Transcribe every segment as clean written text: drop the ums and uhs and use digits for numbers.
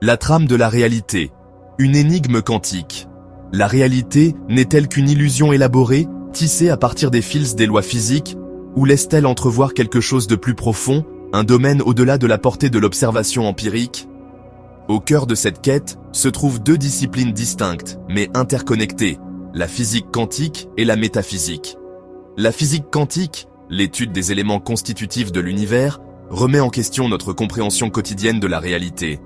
La trame de la réalité. Une énigme quantique. La réalité n'est-elle qu'une illusion élaborée, tissée à partir des fils des lois physiques, ou laisse-t-elle entrevoir quelque chose de plus profond, un domaine au-delà de la portée de l'observation empirique? Au cœur de cette quête se trouvent deux disciplines distinctes, mais interconnectées, la physique quantique et la métaphysique. La physique quantique, l'étude des éléments constitutifs de l'univers, remet en question notre compréhension quotidienne de la réalité.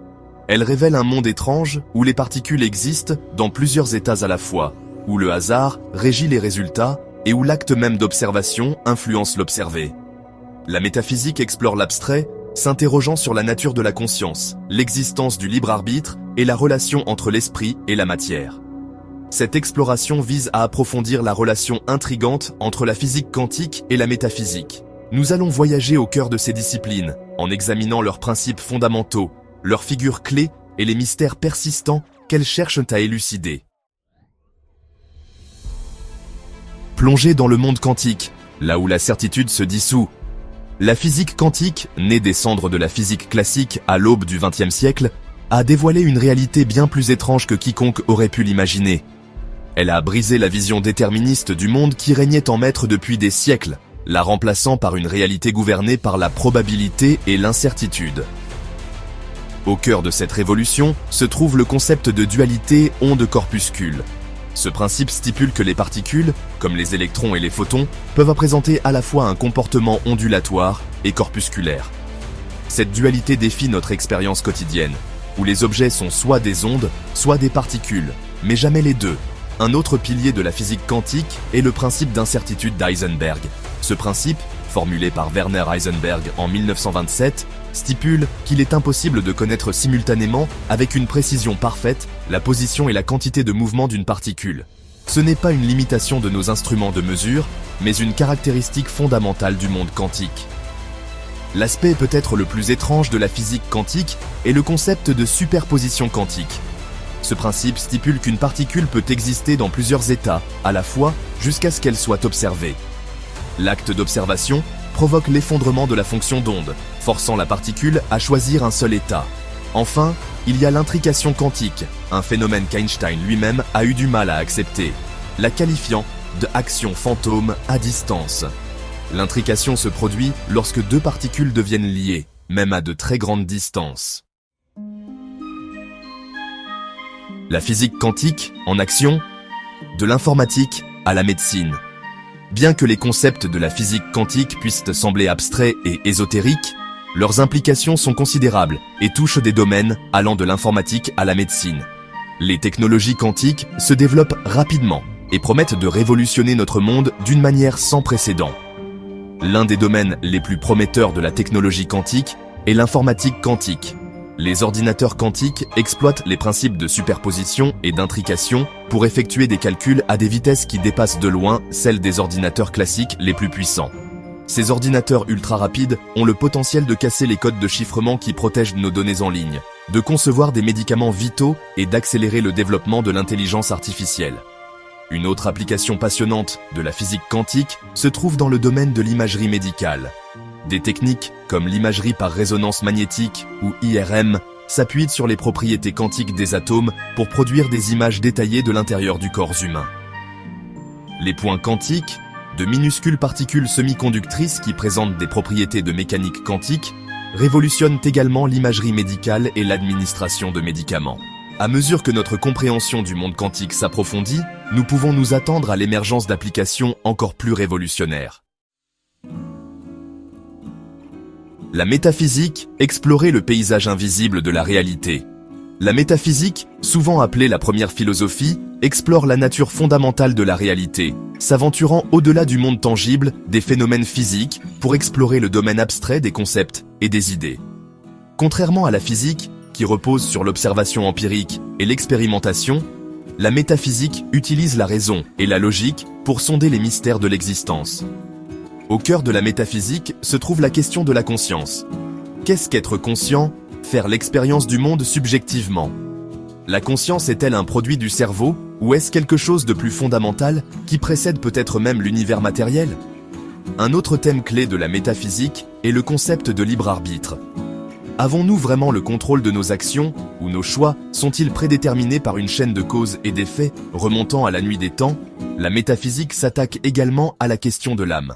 Elle révèle un monde étrange où les particules existent dans plusieurs états à la fois, où le hasard régit les résultats et où l'acte même d'observation influence l'observé. La métaphysique explore l'abstrait, s'interrogeant sur la nature de la conscience, l'existence du libre arbitre et la relation entre l'esprit et la matière. Cette exploration vise à approfondir la relation intrigante entre la physique quantique et la métaphysique. Nous allons voyager au cœur de ces disciplines, en examinant leurs principes fondamentaux, leurs figures clés et les mystères persistants qu'elles cherchent à élucider. Plongez dans le monde quantique, là où la certitude se dissout. La physique quantique, née des cendres de la physique classique à l'aube du XXe siècle, a dévoilé une réalité bien plus étrange que quiconque aurait pu l'imaginer. Elle a brisé la vision déterministe du monde qui régnait en maître depuis des siècles, la remplaçant par une réalité gouvernée par la probabilité et l'incertitude. Au cœur de cette révolution se trouve le concept de dualité onde-corpuscule. Ce principe stipule que les particules, comme les électrons et les photons, peuvent présenter à la fois un comportement ondulatoire et corpusculaire. Cette dualité défie notre expérience quotidienne, où les objets sont soit des ondes, soit des particules, mais jamais les deux. Un autre pilier de la physique quantique est le principe d'incertitude d'Heisenberg. Ce principe, formulé par Werner Heisenberg en 1927, stipule qu'il est impossible de connaître simultanément, avec une précision parfaite, la position et la quantité de mouvement d'une particule. Ce n'est pas une limitation de nos instruments de mesure, mais une caractéristique fondamentale du monde quantique. L'aspect peut-être le plus étrange de la physique quantique est le concept de superposition quantique. Ce principe stipule qu'une particule peut exister dans plusieurs états, à la fois, jusqu'à ce qu'elle soit observée. L'acte d'observation provoque l'effondrement de la fonction d'onde, forçant la particule à choisir un seul état. Enfin, il y a l'intrication quantique, un phénomène qu'Einstein lui-même a eu du mal à accepter, la qualifiant de action fantôme à distance. L'intrication se produit lorsque deux particules deviennent liées, même à de très grandes distances. La physique quantique, en action, de l'informatique à la médecine. Bien que les concepts de la physique quantique puissent sembler abstraits et ésotériques, leurs implications sont considérables et touchent des domaines allant de l'informatique à la médecine. Les technologies quantiques se développent rapidement et promettent de révolutionner notre monde d'une manière sans précédent. L'un des domaines les plus prometteurs de la technologie quantique est l'informatique quantique. Les ordinateurs quantiques exploitent les principes de superposition et d'intrication pour effectuer des calculs à des vitesses qui dépassent de loin celles des ordinateurs classiques les plus puissants. Ces ordinateurs ultra rapides ont le potentiel de casser les codes de chiffrement qui protègent nos données en ligne, de concevoir des médicaments vitaux et d'accélérer le développement de l'intelligence artificielle. Une autre application passionnante de la physique quantique se trouve dans le domaine de l'imagerie médicale. Des techniques comme l'imagerie par résonance magnétique ou IRM s'appuient sur les propriétés quantiques des atomes pour produire des images détaillées de l'intérieur du corps humain. Les points quantiques, de minuscules particules semi-conductrices qui présentent des propriétés de mécanique quantique, révolutionnent également l'imagerie médicale et l'administration de médicaments. À mesure que notre compréhension du monde quantique s'approfondit, nous pouvons nous attendre à l'émergence d'applications encore plus révolutionnaires. La métaphysique, explorer le paysage invisible de la réalité. La métaphysique, souvent appelée la première philosophie, explore la nature fondamentale de la réalité, s'aventurant au-delà du monde tangible des phénomènes physiques pour explorer le domaine abstrait des concepts et des idées. Contrairement à la physique, qui repose sur l'observation empirique et l'expérimentation, la métaphysique utilise la raison et la logique pour sonder les mystères de l'existence. Au cœur de la métaphysique se trouve la question de la conscience. Qu'est-ce qu'être conscient? Faire l'expérience du monde subjectivement. La conscience est-elle un produit du cerveau, ou est-ce quelque chose de plus fondamental qui précède peut-être même l'univers matériel? Un autre thème clé de la métaphysique est le concept de libre arbitre. Avons-nous vraiment le contrôle de nos actions, ou nos choix sont-ils prédéterminés par une chaîne de causes et d'effets remontant à la nuit des temps? La métaphysique s'attaque également à la question de l'âme.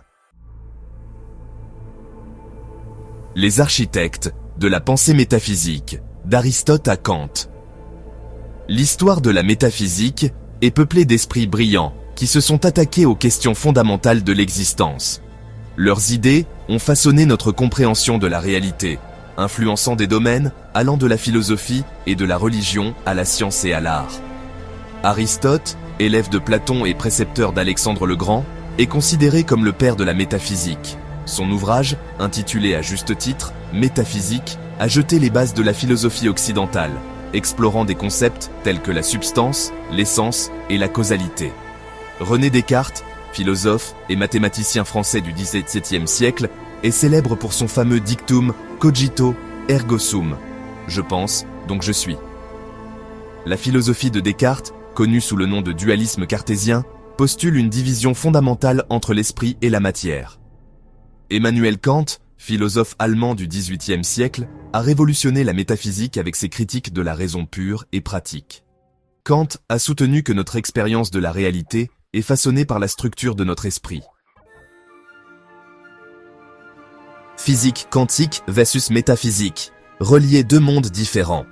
Les architectes de la pensée métaphysique, d'Aristote à Kant. L'histoire de la métaphysique est peuplée d'esprits brillants qui se sont attaqués aux questions fondamentales de l'existence. Leurs idées ont façonné notre compréhension de la réalité, influençant des domaines allant de la philosophie et de la religion à la science et à l'art. Aristote, élève de Platon et précepteur d'Alexandre le Grand, est considéré comme le père de la métaphysique. Son ouvrage, intitulé à juste titre « Métaphysique », a jeté les bases de la philosophie occidentale, explorant des concepts tels que la substance, l'essence et la causalité. René Descartes, philosophe et mathématicien français du XVIIe siècle, est célèbre pour son fameux dictum « Cogito, ergo sum ». Je pense, donc je suis. La philosophie de Descartes, connue sous le nom de dualisme cartésien, postule une division fondamentale entre l'esprit et la matière. Emmanuel Kant, philosophe allemand du XVIIIe siècle, a révolutionné la métaphysique avec ses critiques de la raison pure et pratique. Kant a soutenu que notre expérience de la réalité est façonnée par la structure de notre esprit. Physique quantique versus métaphysique, relier deux mondes différents.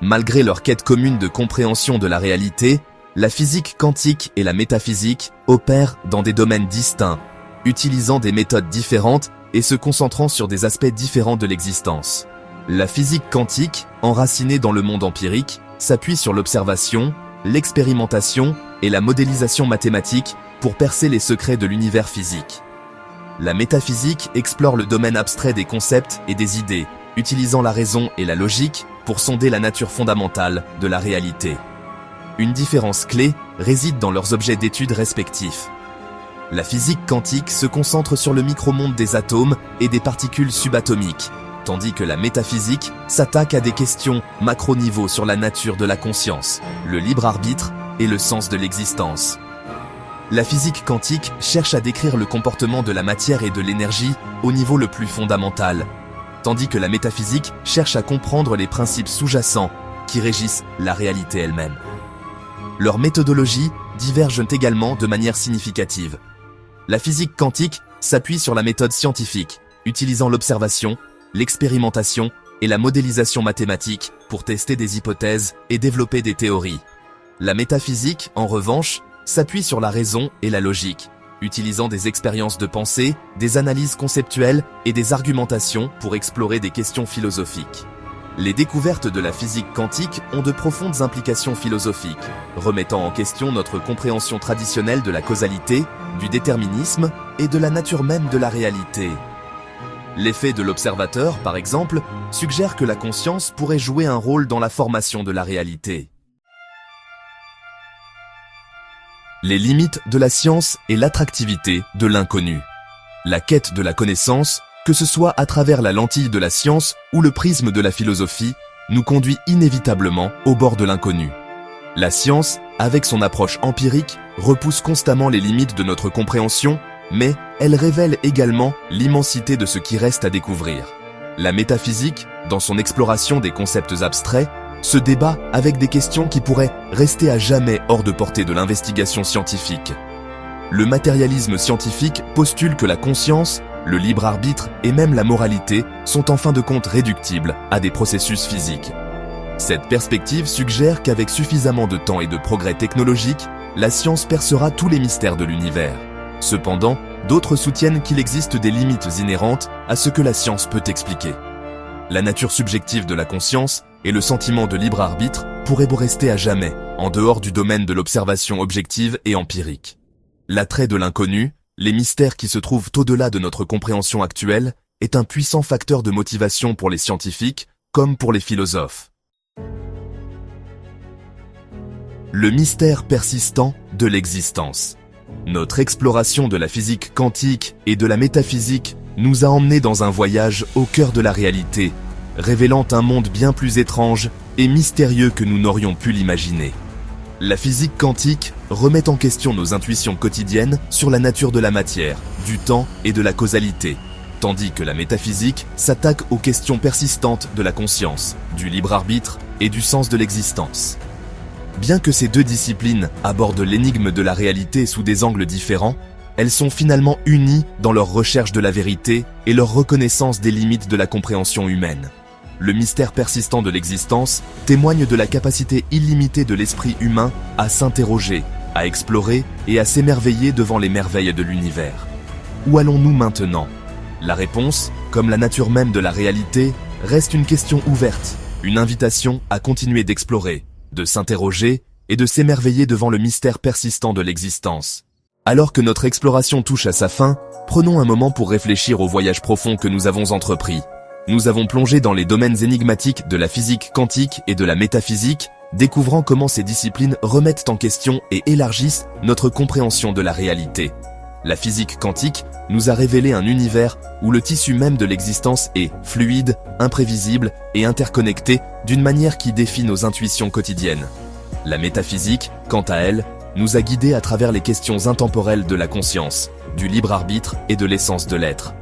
Malgré leur quête commune de compréhension de la réalité, la physique quantique et la métaphysique opèrent dans des domaines distincts, utilisant des méthodes différentes et se concentrant sur des aspects différents de l'existence. La physique quantique, enracinée dans le monde empirique, s'appuie sur l'observation, l'expérimentation et la modélisation mathématique pour percer les secrets de l'univers physique. La métaphysique explore le domaine abstrait des concepts et des idées, utilisant la raison et la logique pour sonder la nature fondamentale de la réalité. Une différence clé réside dans leurs objets d'étude respectifs. La physique quantique se concentre sur le micromonde des atomes et des particules subatomiques, tandis que la métaphysique s'attaque à des questions macro-niveau sur la nature de la conscience, le libre arbitre et le sens de l'existence. La physique quantique cherche à décrire le comportement de la matière et de l'énergie au niveau le plus fondamental, tandis que la métaphysique cherche à comprendre les principes sous-jacents qui régissent la réalité elle-même. Leurs méthodologies divergent également de manière significative. La physique quantique s'appuie sur la méthode scientifique, utilisant l'observation, l'expérimentation et la modélisation mathématique pour tester des hypothèses et développer des théories. La métaphysique, en revanche, s'appuie sur la raison et la logique, utilisant des expériences de pensée, des analyses conceptuelles et des argumentations pour explorer des questions philosophiques. Les découvertes de la physique quantique ont de profondes implications philosophiques, remettant en question notre compréhension traditionnelle de la causalité, du déterminisme et de la nature même de la réalité. L'effet de l'observateur, par exemple, suggère que la conscience pourrait jouer un rôle dans la formation de la réalité. Les limites de la science et l'attractivité de l'inconnu. La quête de la connaissance, que ce soit à travers la lentille de la science ou le prisme de la philosophie, nous conduit inévitablement au bord de l'inconnu. La science, avec son approche empirique, repousse constamment les limites de notre compréhension, mais elle révèle également l'immensité de ce qui reste à découvrir. La métaphysique, dans son exploration des concepts abstraits, se débat avec des questions qui pourraient rester à jamais hors de portée de l'investigation scientifique. Le matérialisme scientifique postule que la conscience, le libre arbitre et même la moralité sont en fin de compte réductibles à des processus physiques. Cette perspective suggère qu'avec suffisamment de temps et de progrès technologiques, la science percera tous les mystères de l'univers. Cependant, d'autres soutiennent qu'il existe des limites inhérentes à ce que la science peut expliquer. La nature subjective de la conscience et le sentiment de libre arbitre pourraient beau rester à jamais, en dehors du domaine de l'observation objective et empirique. L'attrait de l'inconnu, les mystères qui se trouvent au-delà de notre compréhension actuelle, est un puissant facteur de motivation pour les scientifiques, comme pour les philosophes. Le mystère persistant de l'existence. Notre exploration de la physique quantique et de la métaphysique nous a emmenés dans un voyage au cœur de la réalité, révélant un monde bien plus étrange et mystérieux que nous n'aurions pu l'imaginer. La physique quantique remet en question nos intuitions quotidiennes sur la nature de la matière, du temps et de la causalité. tandis que la métaphysique s'attaque aux questions persistantes de la conscience, du libre arbitre et du sens de l'existence. Bien que ces deux disciplines abordent l'énigme de la réalité sous des angles différents, elles sont finalement unies dans leur recherche de la vérité et leur reconnaissance des limites de la compréhension humaine. Le mystère persistant de l'existence témoigne de la capacité illimitée de l'esprit humain à s'interroger, à explorer et à s'émerveiller devant les merveilles de l'univers. Où allons-nous maintenant ? La réponse, comme la nature même de la réalité, reste une question ouverte, une invitation à continuer d'explorer, de s'interroger et de s'émerveiller devant le mystère persistant de l'existence. Alors que notre exploration touche à sa fin, prenons un moment pour réfléchir au voyage profond que nous avons entrepris. Nous avons plongé dans les domaines énigmatiques de la physique quantique et de la métaphysique, découvrant comment ces disciplines remettent en question et élargissent notre compréhension de la réalité. La physique quantique nous a révélé un univers où le tissu même de l'existence est fluide, imprévisible et interconnecté d'une manière qui défie nos intuitions quotidiennes. La métaphysique, quant à elle, nous a guidés à travers les questions intemporelles de la conscience, du libre arbitre et de l'essence de l'être.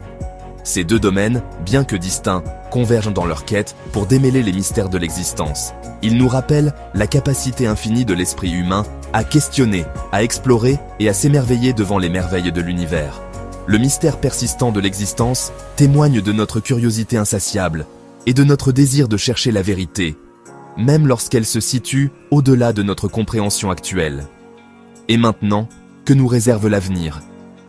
Ces deux domaines, bien que distincts, convergent dans leur quête pour démêler les mystères de l'existence. Ils nous rappellent la capacité infinie de l'esprit humain à questionner, à explorer et à s'émerveiller devant les merveilles de l'univers. Le mystère persistant de l'existence témoigne de notre curiosité insatiable et de notre désir de chercher la vérité, même lorsqu'elle se situe au-delà de notre compréhension actuelle. Et maintenant, que nous réserve l'avenir ?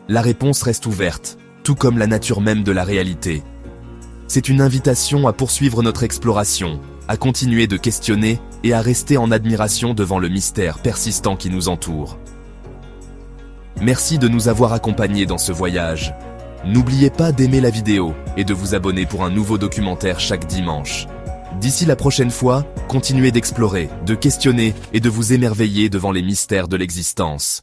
La réponse reste ouverte, tout comme la nature même de la réalité. C'est une invitation à poursuivre notre exploration, à continuer de questionner et à rester en admiration devant le mystère persistant qui nous entoure. Merci de nous avoir accompagnés dans ce voyage. N'oubliez pas d'aimer la vidéo et de vous abonner pour un nouveau documentaire chaque dimanche. D'ici la prochaine fois, continuez d'explorer, de questionner et de vous émerveiller devant les mystères de l'existence.